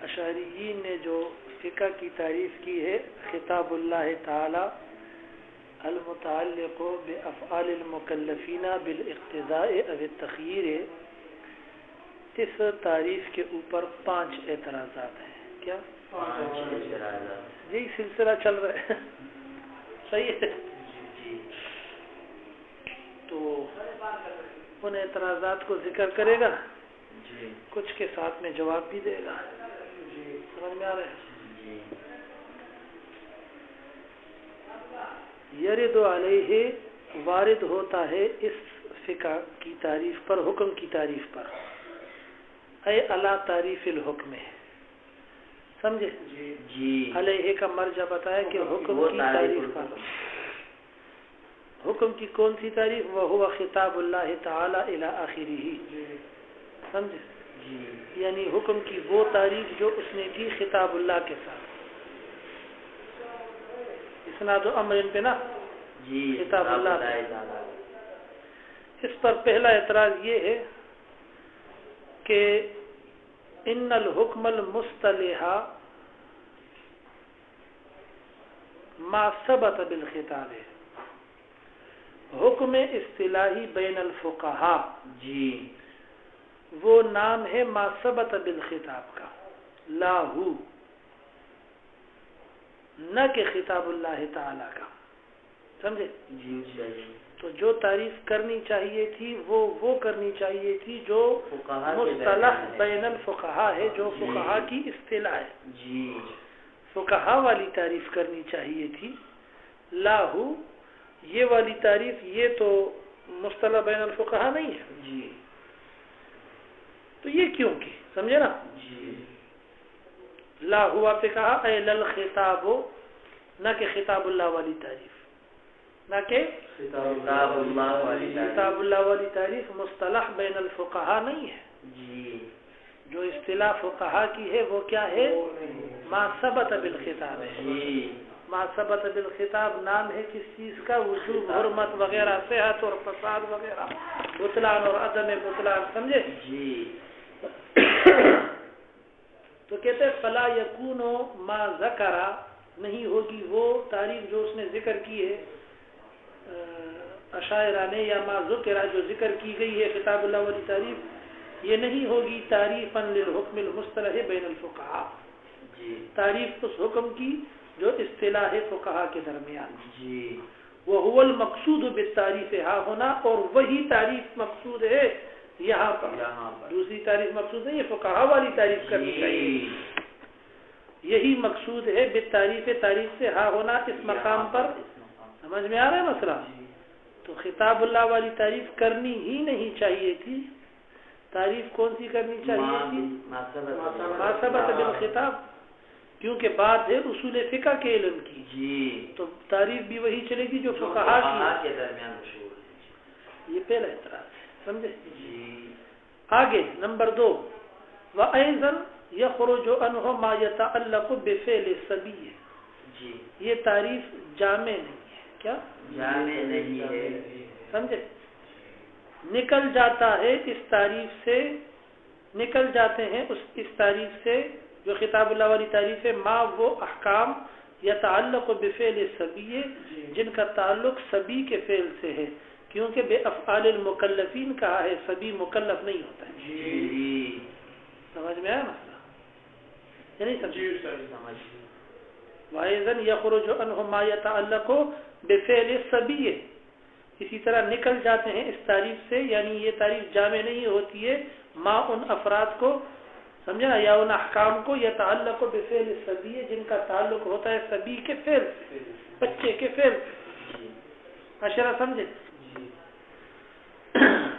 اشعریین نے جو فقہ کی تعریف کی ہے خطاب اللہ تعالی المتعلق بافعال المکلفین بالاقتضاء او التخییر، اس تعریف کے اوپر 5 اعتراضات ہیں. کیا 5 اعتراضات؟ یہی سلسلہ چل رہا ہے. صحیح ہے. تو ان اعتراضات کو ذکر کرے گا، کچھ کے ساتھ میں جواب بھی دے گا. سمجھ میں آ رہا ہے؟ یرد علیہ، وارد ہوتا ہے اس فقہ کی تعریف پر، حکم کی تعریف پر، اے علی تعریف الحکم ہے. سمجھے؟ علیہ کا مرجع بتایا کہ حکم کی تعریف پر. حکم کی کون سی تعریف؟ وہو خطاب اللہ تعالی الی آخرہ. سمجھے؟ یعنی حکم کی وہ تعریف جو اس نے کی خطاب اللہ کے ساتھ. اسناد و امر پہ نا خطاب اللہ. اس پر پہلا اعتراض یہ ہے کہ ان الحکم المصطلح ما ثبت بالخطاب ہے. حکم اصطلاحی بین الفقہاء وہ نام ہے ما ثبت بالخطاب کا، لا ہو، نہ کہ خطاب اللہ تعالی کا. سمجھے؟ تو جو تعریف کرنی چاہیے تھی وہ کرنی چاہیے تھی جو مصطلح بین الفقہاء ہے، جو فقہاء کی اصطلاح ہے. فقہاء والی تعریف کرنی چاہیے تھی. لا ہو، یہ والی تعریف یہ تو مصطلح بین الفقہاء نہیں ہے. تو یہ کیوں کی؟ سمجھے نا؟ لا ہوا پہ کہا اے لل خطاب، نہ کہ خطاب اللہ والی تعریف، نہ کہ خطاب اللہ والی تعریف مصطلح بین الفقہاء نہیں ہے. جو اصطلاح فقہاء کی ہے وہ کیا ہے؟ ما ثبت بالخطاب ہے. ما ثبت بالخطاب نام ہے کس چیز کا؟ وجوب، حرمت وغیرہ، صحت اور فساد وغیرہ، بطلان اور عدم بطلان. سمجھے؟ تو کہتے ہیں فلا یکون ما ذکر، نہیں ہوگی وہ تعریف جو اس نے ذکر کی ہے اشاعرہ نے، یا ما ذکر جو ذکر کی گئی ہے خطاب اللہ والی تعریف، یہ نہیں ہوگی تعریفا للحکم المصطلح بین الفقہاء، تعریف اس حکم کی جو اصطلاح فقہاء کے درمیان. وہو المقصود بالتعریف ہا ہونا، اور وہی تعریف مقصود ہے یہاں پر. دوسری تعریف مقصود نہیں ہے، فقہاء والی تعریف کرنی چاہیے. یہی مقصود ہے بالتعریف، تعریف سے ہا ہونا اس مقام پر. سمجھ میں آ رہا ہے مسئلہ؟ تو خطاب اللہ والی تعریف کرنی ہی نہیں چاہیے تھی. تعریف کون سی کرنی چاہیے تھی؟ ما ثبت بالخطاب، کیونکہ بات ہے اصول فقہ کے علم کی. تو تعریف بھی وہی چلے گی جو فقہاء کے درمیان مشہور ہے. یہ پہلا اعتراض ہے. سمجھے؟ آگے نمبر 2، وَأَيْضًا يَخْرُجُ عَنْهُ مَا يَتَعَلَّقُ بِفِعْلِ الصَّبِيِّ. یہ تعریف جامع نہیں ہے. کیا جامع نہیں ہے؟ سمجھے؟ نکل جاتا ہے اس تعریف سے، نکل جاتے ہیں اس تعریف سے جو خطاب اللہ والی تعریف ہے، ما وہ احکام یتعلق بفعل الصبی جن کا تعلق صبی کے فعل سے ہے، کیونکہ بے افعال المکلفین کہا ہے، صبی مکلف نہیں ہوتا ہے. سمجھ میں آیا مسئلہ؟ یعنی سمجھ. وَأَيْضًا يَخْرُجُ عَنْهُ مَا يَتَعَلَّقُ بِفِعْلِ الصَّبِيِّ. اسی طرح نکل جاتے ہیں اس تعریف سے، یعنی یہ تعریف جامع نہیں ہوتی ہے ما ان افراد کو، سمجھا نا، یا ان احکام کو یتعلق بفعل الصبی جن کا تعلق ہوتا ہے صبی کے فعل، بچے کے فعل. اشرا سمجھے؟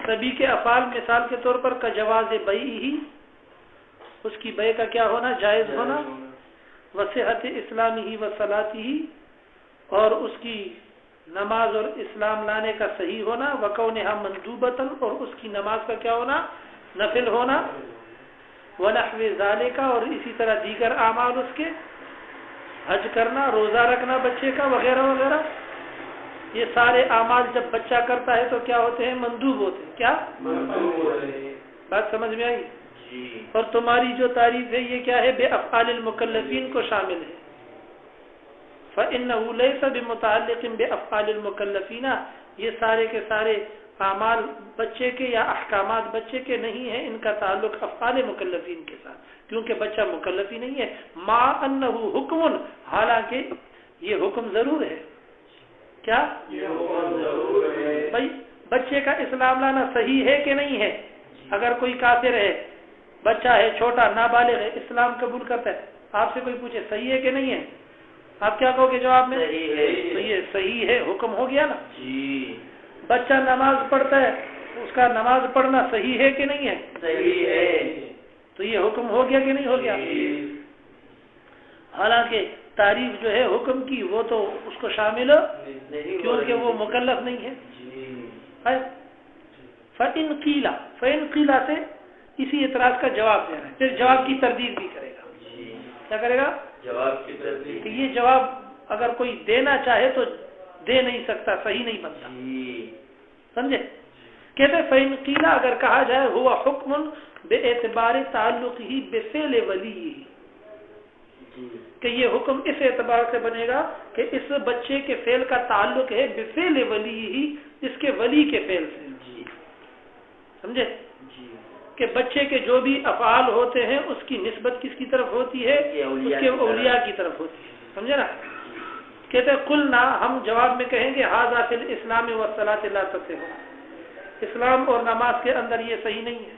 صبی کے افعال مثال کے طور پر کا جواز بیعہ، اس کی بیع کا کیا ہونا؟ جائز ہونا. وصحت اسلامہ وصلاتہ، اور اس کی نماز اور اسلام لانے کا صحیح ہونا. وکونہا مندوبۃ، اور اس کی نماز کا کیا ہونا؟ نفل ہونا. ونحو ذالک، اور اسی طرح دیگر اعمال اس کے، حج کرنا، روزہ رکھنا بچے کا وغیرہ وغیرہ. یہ سارے اعمال جب بچہ کرتا ہے تو کیا ہوتے ہیں؟ مندوب ہوتے ہیں. کیا بات سمجھ میں آئی؟ اور تمہاری جو تعریف ہے یہ کیا ہے؟ بے افعال المکلفین کو شامل ہے. فإنه ليس بمتعلق بأفعال المکلفین، یہ سارے کے سارے اعمال بچے کے یا احکامات بچے کے نہیں ہیں، ان کا تعلق افعال مکلفین کے ساتھ، کیونکہ بچہ مکلف ہی نہیں ہے. مع انه حکم، حالانکہ یہ حکم ضرور ہے. کیا یہ حکم ضرور ہے؟ بھائی بچے کا اسلام لانا صحیح ہے کہ نہیں ہے؟ اگر کوئی کافر ہے، بچہ ہے چھوٹا نابالغ ہے، اسلام قبول کرتا ہے، آپ سے کوئی پوچھے صحیح ہے کہ نہیں ہے، آپ کیا کہو گے جواب میں؟ صحیح ہے. تو یہ صحیح ہے، حکم ہو گیا نا. بچہ نماز پڑھتا ہے، اس کا نماز پڑھنا صحیح ہے کہ نہیں ہے؟ صحیح ہے. تو یہ حکم ہو گیا کہ نہیں ہو گیا؟ حالانکہ تعریف جو ہے حکم کی وہ تو اس کو شامل نہیں، کیونکہ وہ مکلف نہیں ہے. فَإِنْ قِيلَ سے اسی اعتراض کا جواب دینا ہے، پھر جواب کی تردید بھی کرے گا. کیا کرے گا؟ جواب کی تردید. کہ یہ جواب اگر کوئی دینا چاہے تو دے نہیں سکتا، صحیح نہیں بنتا. سمجھے؟ کہتے فَإِنْ قِيلَ اگر کہا جائے ہوا حکم بے اعتبار تعلق ہی بفعل ولی، کہ یہ حکم اس اعتبار سے بنے گا کہ اس بچے کے فعل کا تعلق ہے بفعل ولی ہی، اس کے ولی کے فعل سے. سمجھے؟ کہ بچے کے جو بھی افعال ہوتے ہیں اس کی نسبت کس کی طرف ہوتی ہے؟ اس کے اولیاء کی طرف ہوتی ہے. سمجھے نا؟ کہتے قلنا، ہم جواب میں کہیں گے ھذا فی الاسلام والصلاۃ لا تصح، اسلام اور نماز کے اندر یہ صحیح نہیں ہے.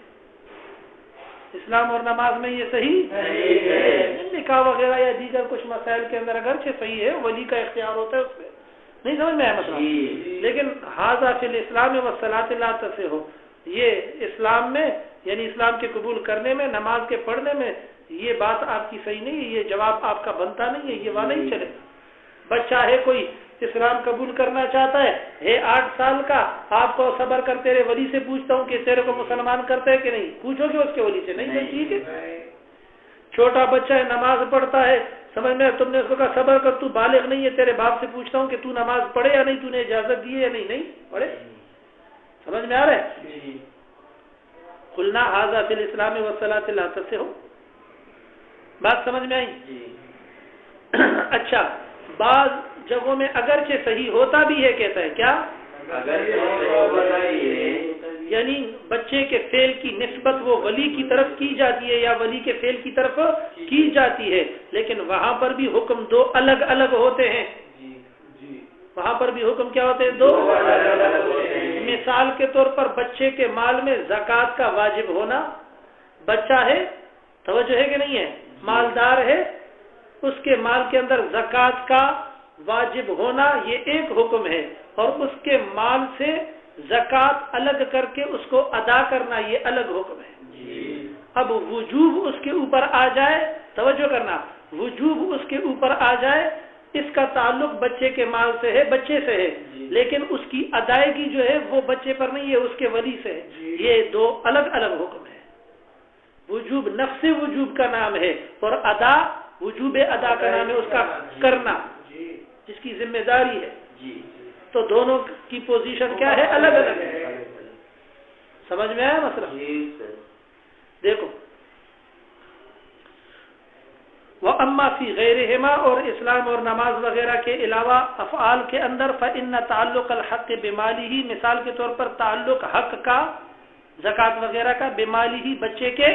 اسلام اور نماز میں یہ صحیح نہیں ہے. نکاح وغیرہ یا دیگر کچھ مسائل کے اندر اگرچہ صحیح ہے، ولی کا اختیار ہوتا ہے اس میں، نہیں سمجھ میں آیا مسئلہ. لیکن ھذا فی الاسلام والصلاۃ لا تصح، یہ اسلام میں یعنی اسلام کے قبول کرنے میں، نماز کے پڑھنے میں یہ بات آپ کی صحیح نہیں ہے، یہ جواب آپ کا بنتا نہیں ہے، یہ وہاں نہیں چلے. بچہ ہے کوئی اسلام قبول کرنا چاہتا ہے 8 سال کا، آپ کو صبر کر تیرے ولی سے پوچھتا ہوں کہ تیرے کو مسلمان کرتا ہے کہ نہیں، پوچھو گے اس کے ولی سے؟ نہیں. ٹھیک ہے. چھوٹا بچہ ہے نماز پڑھتا ہے، سمجھ میں تم نے اس کو کہا صبر کر، تو بالغ نہیں ہے، تیرے باپ سے پوچھتا ہوں کہ تو نماز پڑھے یا نہیں، تو نے اجازت دی ہے یا نہیں پڑھے. سمجھ میں آ رہا ہے؟ قلنا ھذا فی الاسلام والصلاۃ لا تصح، بات سمجھ میں آئی؟ اچھا، بعض جگہوں میں اگرچہ صحیح ہوتا بھی ہے، کہتا ہے کیا؟ یعنی بچے کے فعل کی نسبت وہ ولی کی طرف کی جاتی ہے یا ولی کے فعل کی طرف کی جاتی ہے، لیکن وہاں پر بھی حکم دو الگ الگ ہوتے ہیں. وہاں پر بھی حکم کیا ہوتے ہیں؟ دو الگ الگ ہوتے ہیں. مثال کے طور پر بچے کے مال میں زکوٰۃ کا واجب ہونا، بچہ ہے، توجہ ہے کہ نہیں ہے، مالدار ہے، اس کے مال کے اندر زکوٰۃ کا واجب ہونا یہ ایک حکم ہے، اور اس کے مال سے زکوٰۃ الگ کر کے اس کو ادا کرنا یہ الگ حکم ہے. اب وجوب اس کے اوپر آ جائے، توجہ کرنا، وجوب اس کے اوپر آ جائے، اس کا تعلق بچے کے مال سے ہے، بچے سے ہے، لیکن اس کی ادائیگی جو ہے وہ بچے پر نہیں ہے، اس کے ولی سے ہے. یہ دو الگ الگ حکم ہے. وجوب نفس وجوب کا نام ہے، اور ادا وجوب ادا کا نام ہے، اس کا کرنا جس کی ذمہ داری ہے. تو دونوں کی پوزیشن کیا ہے؟ الگ الگ ہے. سمجھ میں آیا مسئلہ؟ دیکھو، وَأَمَّا فِي غَيْرِهِمَا، اور اسلام اور نماز وغیرہ کے علاوہ افعال کے اندر فَإِنَّ تَعَلُّقَ الْحَقِّ بِمَالِهِ، مثال کے طور پر تعلق حق کا، زکوٰۃ وغیرہ کا، بمالہ بچے کے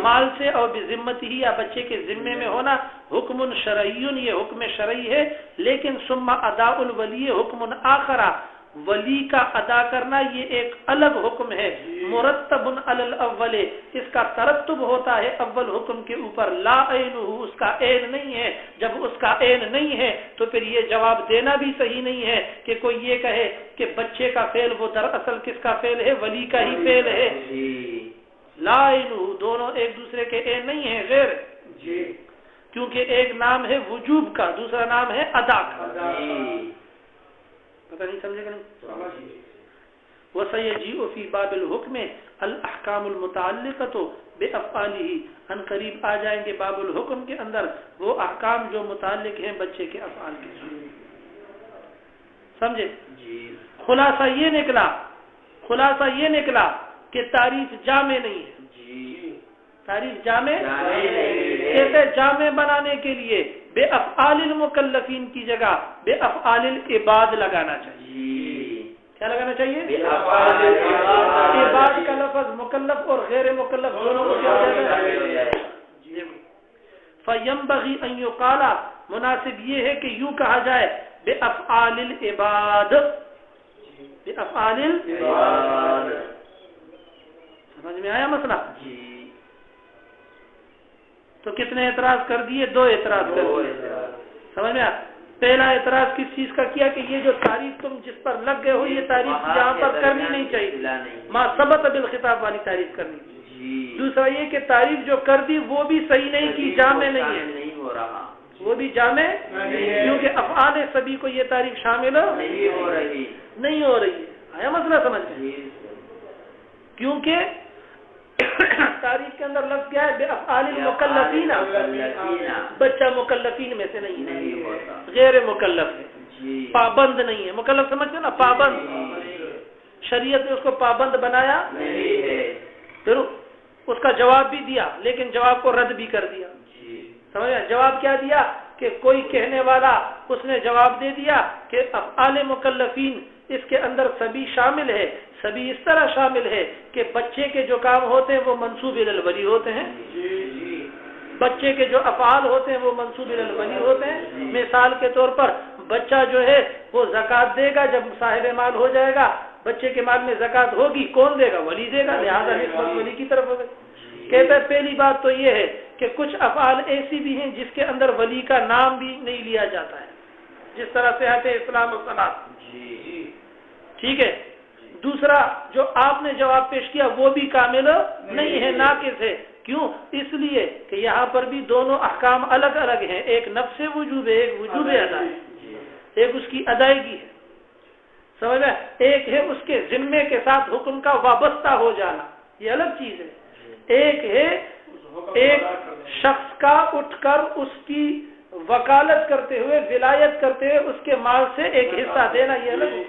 مال سے، اور بذمتہ یا بچے کے ذمے میں ہونا، حکم شرعی، یہ حکم شرعی ہے. لیکن ثم اداء الولی حکم آخر، ولی کا ادا کرنا یہ ایک الگ حکم ہے. مرتب علی الاول، اس کا ترتب ہوتا ہے اول حکم کے اوپر. لا عینہ، اس کا عین نہیں ہے. جب اس کا عین نہیں ہے تو پھر یہ جواب دینا بھی صحیح نہیں ہے کہ کوئی یہ کہے کہ بچے کا فعل وہ دراصل کس کا فعل ہے؟ ولی کا ہی فعل ہے. لا عینہ، دونوں ایک دوسرے کے عین نہیں ہیں، غیر، کیونکہ ایک نام ہے وجوب کا، دوسرا نام ہے ادا کا. پتہ نہیں سمجھے کہ نہیں؟ وَسَيَجِيءُ فِي بَابِ الْحُكْمِ الْأَحْكَامُ الْمُتَعَلِّقَةُ بِأَفْعَالِهِ، ان قریب آ جائیں گے باب الحکم کے اندر وہ احکام جو متعلق ہیں بچے کے افعال کے ساتھ. سمجھے؟ خلاصہ یہ نکلا کہ تعریف جامع نہیں ہے. تعریف جامع کہتے جامع بنانے کے لیے بے افعال المکلفین کی جگہ بے افعال العباد لگانا چاہیے. کیا لگانا چاہیے؟ عباد کا لفظ مکلف اور غیر مکلف دونوں کو کیا ہو جائے گا؟ فَيَنبَغِي أَن يُقَالَ مناسب یہ ہے کہ یوں کہا جائے بے افعال العباد. بے افعال العباد. سمجھ میں آیا مسئلہ؟ تو کتنے اعتراض کر دیے؟ 2 اعتراض کر دیے. سمجھ میں آیا؟ پہلا اعتراض کس چیز کا کیا کہ یہ جو تعریف تم جس پر لگ گئے ہو یہ تعریف یہاں پر کرنی نہیں چاہیے، ما ثبت بالخطاب والی تعریف کرنی. دوسرا یہ کہ تعریف جو کر دی وہ بھی صحیح نہیں کی، جامع نہیں ہے، وہ بھی جامع کیونکہ افعال سبھی کو یہ تعریف شامل نہیں ہو رہی ہے. آیا مسئلہ سمجھ میں؟ کیونکہ تعریف کے اندر لفظ کیا ہے؟ بے افعال المکلفین. بچہ مکلفین میں سے نہیں ہے، غیر مکلف ہے، پابند نہیں ہے. مکلف سمجھتے نا، پابند. شریعت نے اس کو پابند بنایا پھر اس کا جواب بھی دیا لیکن جواب کو رد بھی کر دیا. سمجھ گیا؟ جواب کیا دیا کہ کوئی کہنے والا اس نے جواب دے دیا کہ افعال مکلفین اس کے اندر سبھی شامل ہے. سبھی اس طرح شامل ہے کہ بچے کے جو کام ہوتے ہیں وہ منسوب الی الولی ہوتے ہیں. بچے کے جو افعال ہوتے ہیں وہ منسوب الی الولی ہوتے ہیں. مثال کے طور پر بچہ جو ہے وہ زکوٰۃ دے گا جب صاحب مال ہو جائے گا. بچے کے مال میں زکوٰۃ ہوگی، کون دے گا؟ ولی دے گا، لہذا نسبت ولی کی طرف ہوگی. کہتا ہے پہلی بات تو یہ ہے کہ کچھ افعال ایسی بھی ہیں جس کے اندر ولی کا نام بھی نہیں لیا جاتا ہے، جس طرح صحت اسلام و صلاۃ. ٹھیک ہے. دوسرا جو آپ نے جواب پیش کیا وہ بھی کامل نہیں ہے، ناقص ہے. کیوں؟ اس لیے کہ یہاں پر بھی دونوں احکام الگ الگ ہیں. ایک نفس وجوب ہے، ایک وجوب ادا ہے. ایک اس کی ادائیگی ہے، سمجھ میں؟ ایک ہے اس کے ذمے کے ساتھ حکم کا وابستہ ہو جانا، یہ الگ چیز ہے. ایک ہے ایک شخص کا اٹھ کر اس کی وکالت کرتے ہوئے، ولایت کرتے ہوئے اس کے مال سے ایک حصہ دینا، یہ الگ ہے.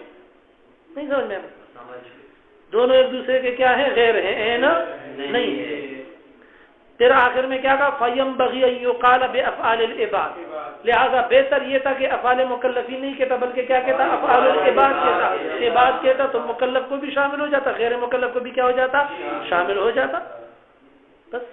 نہیں سمجھ میں؟ دونوں ایک دوسرے کے کیا ہیں؟ غیر ہیں، عین نہیں ہے. پھر آخر میں کیا کہا؟ فَيَنبَغِي أَن يُقَالَ بِأَفْعَالِ الْعِبَادِ. لہذا بہتر یہ تھا کہ افعال مکلفین نہیں کہتا بلکہ کیا کہتا؟ افعال العباد کہتا. عباد کہتا تو مکلف کو بھی شامل ہو جاتا، غیر مکلف کو بھی کیا ہو جاتا؟ شامل ہو جاتا. بس